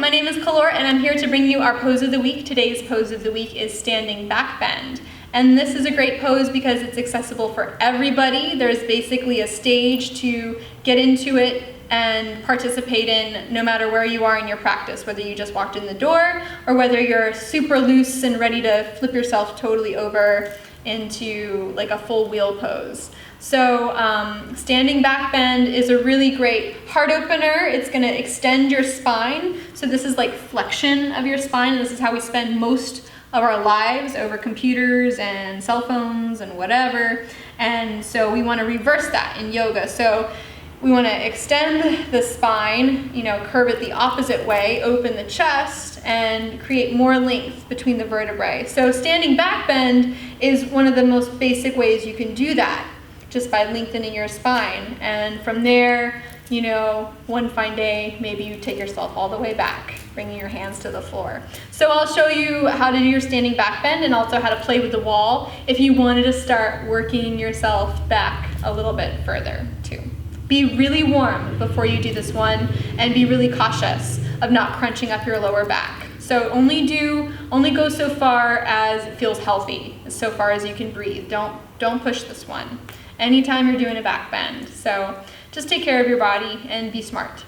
my name is Kalor and I'm here to bring you our pose of the week. Today's pose of the week is Standing Backbend. And this is a great pose because it's accessible for everybody. There's basically a stage to get into it and participate in no matter where you are in your practice, whether you just walked in the door or whether you're super loose and ready to flip yourself totally over into like a full wheel pose. So standing backbend is a really great heart opener. It's going to extend your spine. So this is like flexion of your spine. And this is how we spend most of our lives, over computers and cell phones and whatever. And so we want to reverse that in yoga. So we want to extend the spine, curve it the opposite way, open the chest, and create more length between the vertebrae. So standing backbend is one of the most basic ways you can do that, just by lengthening your spine. And from there, one fine day, maybe you take yourself all the way back, bringing your hands to the floor. So I'll show you how to do your standing backbend and also how to play with the wall if you wanted to start working yourself back a little bit further too. Be really warm before you do this one and be really cautious of not crunching up your lower back. So only go so far as it feels healthy, so far as you can breathe. Don't push this one anytime you're doing a back bend. So just take care of your body and be smart.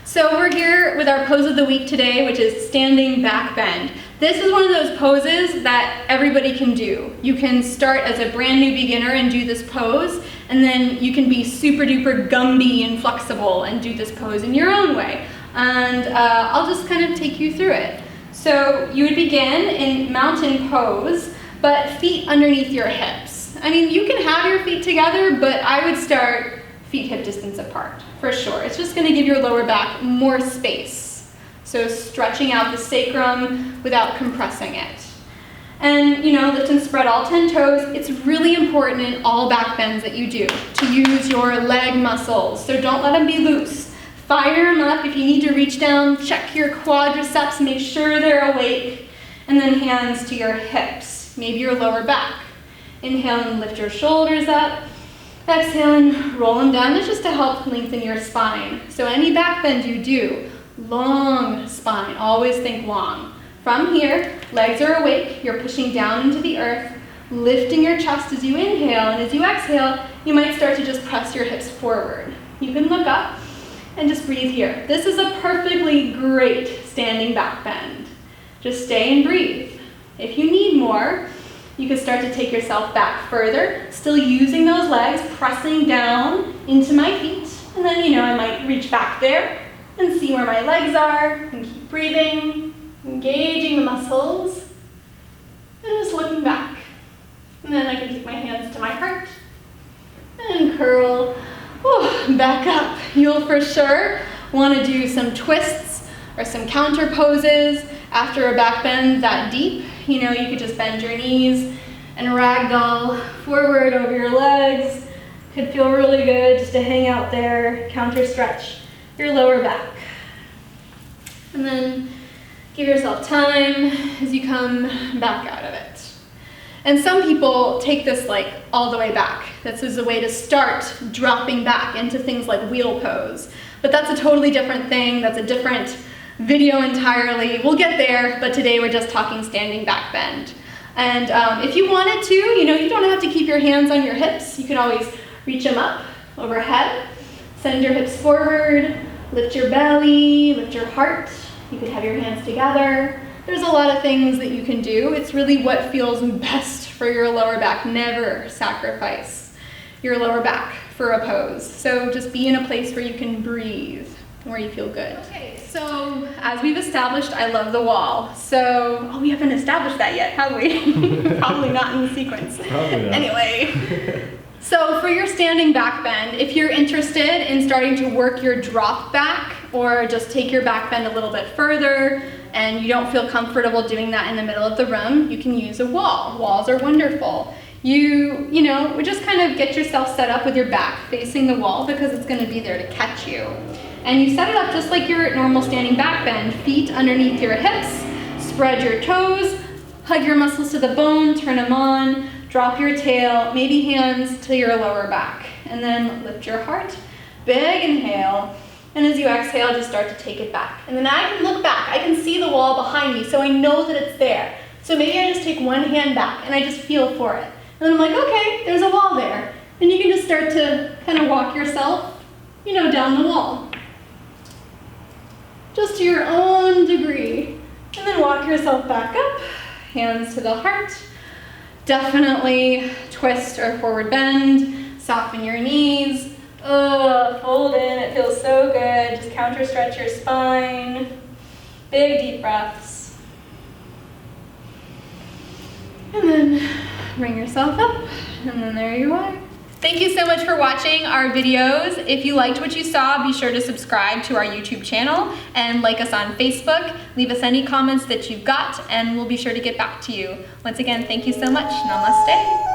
So we're here with our pose of the week today, which is standing back bend. This is one of those poses that everybody can do. You can start as a brand new beginner and do this pose, and then you can be super duper Gumby and flexible and do this pose in your own way. And I'll just kind of take you through it. So you would begin in mountain pose, but feet underneath your hips. I mean, you can have your feet together, but I would start feet hip distance apart, for sure. It's just gonna give your lower back more space. So stretching out the sacrum without compressing it. And lift and spread all 10 toes. It's really important in all back bends that you do to use your leg muscles. So don't let them be loose. Fire them up. If you need to reach down, check your quadriceps, make sure they're awake. And then hands to your hips, maybe your lower back. Inhale and lift your shoulders up. Exhale and roll them down. That's just to help lengthen your spine. So any back bend you do, long spine, always think long. From here, legs are awake, you're pushing down into the earth, lifting your chest as you inhale, and as you exhale, you might start to just press your hips forward. You can look up and just breathe here. This is a perfectly great standing back bend. Just stay and breathe. If you need more, you can start to take yourself back further, still using those legs, pressing down into my feet, and then I might reach back there and see where my legs are, and keep breathing, engaging the muscles, and just looking back. And then I can take my hands to my heart and curl back up. You'll for sure want to do some twists or some counter poses after a back bend that deep. You could just bend your knees and ragdoll forward over your legs. Could feel really good just to hang out there, counter stretch your lower back. And then give yourself time as you come back out of it. And some people take this like all the way back. This is a way to start dropping back into things like wheel pose. But that's a totally different thing. That's a different video entirely. We'll get there, but today we're just talking standing back bend. And if you wanted to, you don't have to keep your hands on your hips. You can always reach them up overhead, send your hips forward, lift your belly, lift your heart. You could have your hands together. There's a lot of things that you can do. It's really what feels best for your lower back. Never sacrifice your lower back for a pose. So just be in a place where you can breathe, where you feel good. Okay, so as we've established, I love the wall. So, we haven't established that yet, have we? Probably not in the sequence. Probably not. Anyway. So for your standing back bend, if you're interested in starting to work your drop back or just take your back bend a little bit further and you don't feel comfortable doing that in the middle of the room, you can use a wall. Walls are wonderful. You just kind of get yourself set up with your back facing the wall because it's going to be there to catch you. And you set it up just like your normal standing back bend, feet underneath your hips, spread your toes, hug your muscles to the bone, turn them on, drop your tail, maybe hands to your lower back. and then lift your heart. Big inhale. And as you exhale, just start to take it back. And then I can look back. I can see the wall behind me, so I know that it's there. So maybe I just take one hand back and I just feel for it. And then I'm like, okay, there's a wall there. And you can just start to kind of walk yourself, down the wall. Just to your own degree. And then walk yourself back up, hands to the heart. Definitely twist or forward bend, soften your knees. Fold in, it feels so good. Just counter stretch your spine. Big deep breaths. And then bring yourself up, and then there you are. Thank you so much for watching our videos. If you liked what you saw, be sure to subscribe to our YouTube channel and like us on Facebook. Leave us any comments that you've got, and we'll be sure to get back to you. Once again, thank you so much. Namaste.